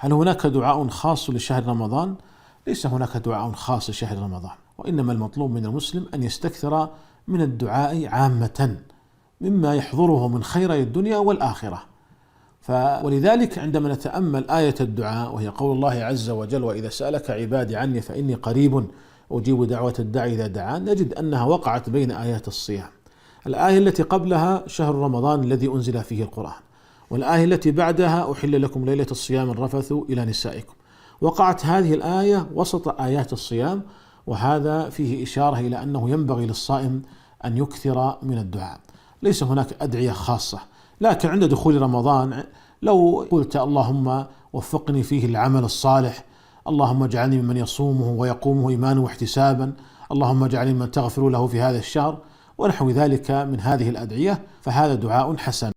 هل هناك دعاء خاص لشهر رمضان؟ ليس هناك دعاء خاص لشهر رمضان، وإنما المطلوب من المسلم أن يستكثر من الدعاء عامة مما يحضره من خيري الدنيا والآخرة. ولذلك عندما نتأمل آية الدعاء وهي قول الله عز وجل: وإذا سألك عبادي عني فإني قريب أجيب دعوة الداعي إذا دعان، نجد أنها وقعت بين آيات الصيام. الآية التي قبلها شهر رمضان الذي أنزل فيه القرآن، والآية التي بعدها أحل لكم ليلة الصيام الرفث إلى نسائكم. وقعت هذه الآية وسط آيات الصيام، وهذا فيه إشارة إلى أنه ينبغي للصائم أن يكثر من الدعاء. ليس هناك أدعية خاصة، لكن عند دخول رمضان لو قلت: اللهم وفقني فيه العمل الصالح، اللهم اجعلني ممن يصومه ويقومه إيمانا واحتسابا، اللهم اجعلني من تغفر له في هذا الشهر، ونحو ذلك من هذه الأدعية، فهذا دعاء حسن.